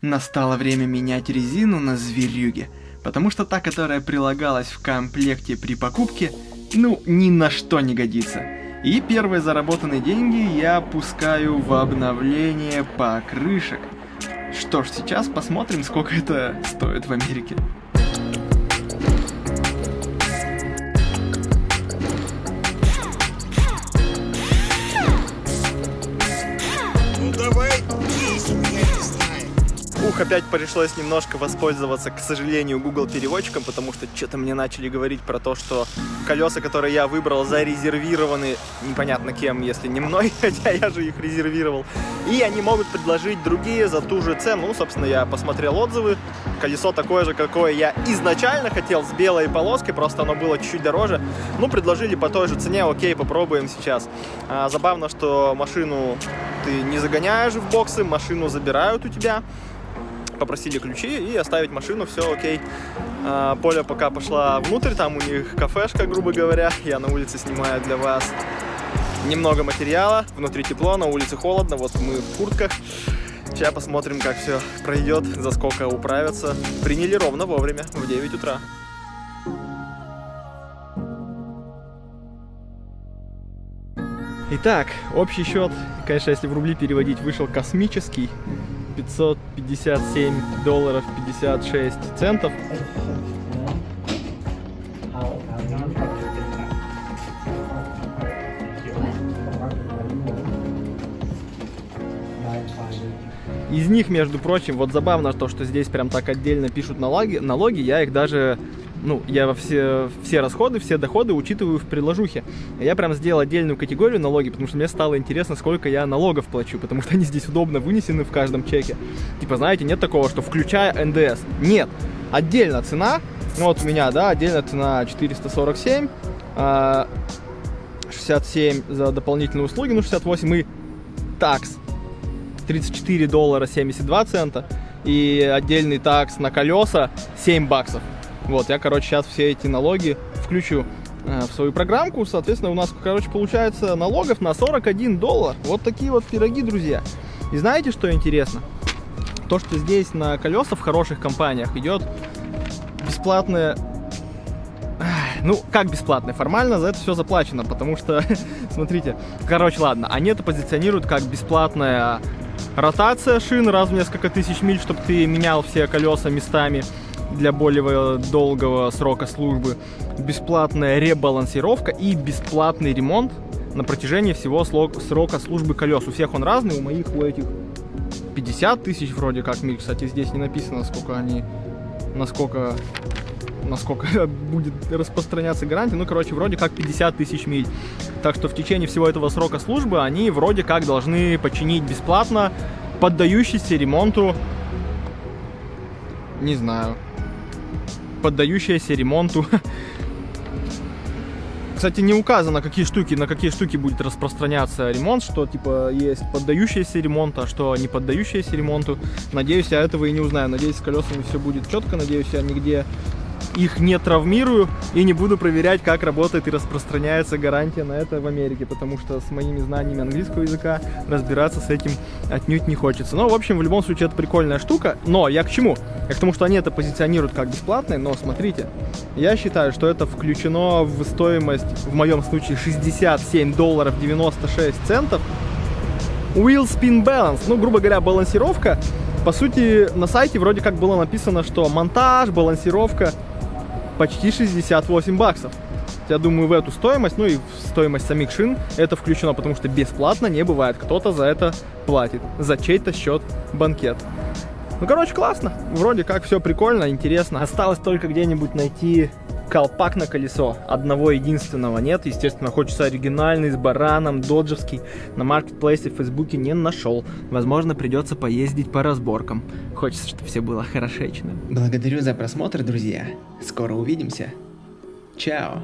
Настало время менять резину на зверюге, потому что та, которая прилагалась в комплекте при покупке, ну, ни на что не годится. И первые заработанные деньги я пускаю в обновление покрышек. Что ж, сейчас посмотрим, сколько это стоит в Америке. Опять пришлось немножко воспользоваться, к сожалению, Google переводчиком, потому что что-то мне начали говорить про то, что колеса, которые я выбрал, зарезервированы непонятно кем, если не мной, хотя я же их резервировал. И они могут предложить другие за ту же цену. Ну, собственно, я посмотрел отзывы. Колесо такое же, какое я изначально хотел, с белой полоской, просто оно было чуть-чуть дороже. Ну, предложили по той же цене, окей, попробуем сейчас. Забавно, что машину ты не загоняешь в боксы, машину забирают у тебя. Попросили ключи и оставить машину, все окей. Поля пока пошла внутрь, там у них кафешка, грубо говоря. Я на улице снимаю для вас. Немного материала, внутри тепло, на улице холодно, вот мы в куртках. Сейчас посмотрим, как все пройдет, за сколько управятся. Приняли ровно вовремя, в 9 утра. Итак, общий счет, конечно, если в рубли переводить, вышел космический. $557.56. Из них, между прочим, вот забавно то, что здесь прям так отдельно пишут налоги, я их даже, ну, я все расходы, все доходы учитываю в приложухе. Я прям сделал отдельную категорию налоги, потому что мне стало интересно, сколько я налогов плачу, потому что они здесь удобно вынесены в каждом чеке. Типа, знаете, нет такого, что включая НДС. Нет, отдельно цена, ну вот у меня, да, отдельно цена 447, 67 за дополнительные услуги, ну 68 и такс. $34.72 и отдельный такс на колеса $7. Вот, я, короче, сейчас все эти налоги включу в свою программку. Соответственно, у нас, короче, получается налогов на $41. Вот такие вот пироги, друзья. И знаете, что интересно? То, что здесь на колеса в хороших компаниях идет бесплатное... Ну, как бесплатно? Формально за это все заплачено, потому что, смотрите, короче, ладно, они это позиционируют как бесплатная ротация шин раз в несколько тысяч миль, чтобы ты менял все колеса местами для более долгого срока службы, бесплатная ребалансировка и бесплатный ремонт на протяжении всего срока службы колес. У всех он разный, у моих, у этих 50 тысяч вроде как миль. Кстати, здесь не написано, насколько будет распространяться гарантия. Ну, короче, вроде как 50 тысяч миль. Так что в течение всего этого срока службы они вроде как должны починить бесплатно, поддающийся ремонту, не знаю, поддающаяся ремонту. Кстати, не указано, на какие штуки будет распространяться ремонт, что типа есть поддающиеся ремонту, а что не поддающиеся ремонту. Надеюсь, я этого и не узнаю. Надеюсь, с колесами все будет четко. Надеюсь, я нигде их не травмирую и не буду проверять, как работает и распространяется гарантия на это в Америке, потому что с моими знаниями английского языка разбираться с этим отнюдь не хочется. Но, в общем, в любом случае, это прикольная штука. Но я к чему? Я к тому, что они это позиционируют как бесплатное, но смотрите, я считаю, что это включено в стоимость, в моем случае, $67.96. Wheel Spin Balance, ну, грубо говоря, балансировка. По сути, на сайте вроде как было написано, что монтаж, балансировка почти $68. Я думаю, в эту стоимость, ну и в стоимость самих шин это включено, потому что бесплатно не бывает. Кто-то за это платит, за чей-то счет банкет. Ну, короче, классно. Вроде как все прикольно, интересно. Осталось только где-нибудь найти колпак на колесо. Одного единственного нет. Естественно, хочется оригинальный, с бараном, доджевский. На маркетплейсе в Фейсбуке не нашел. Возможно, придется поездить по разборкам. Хочется, чтобы все было хорошечно. Благодарю за просмотр, друзья. Скоро увидимся. Чао.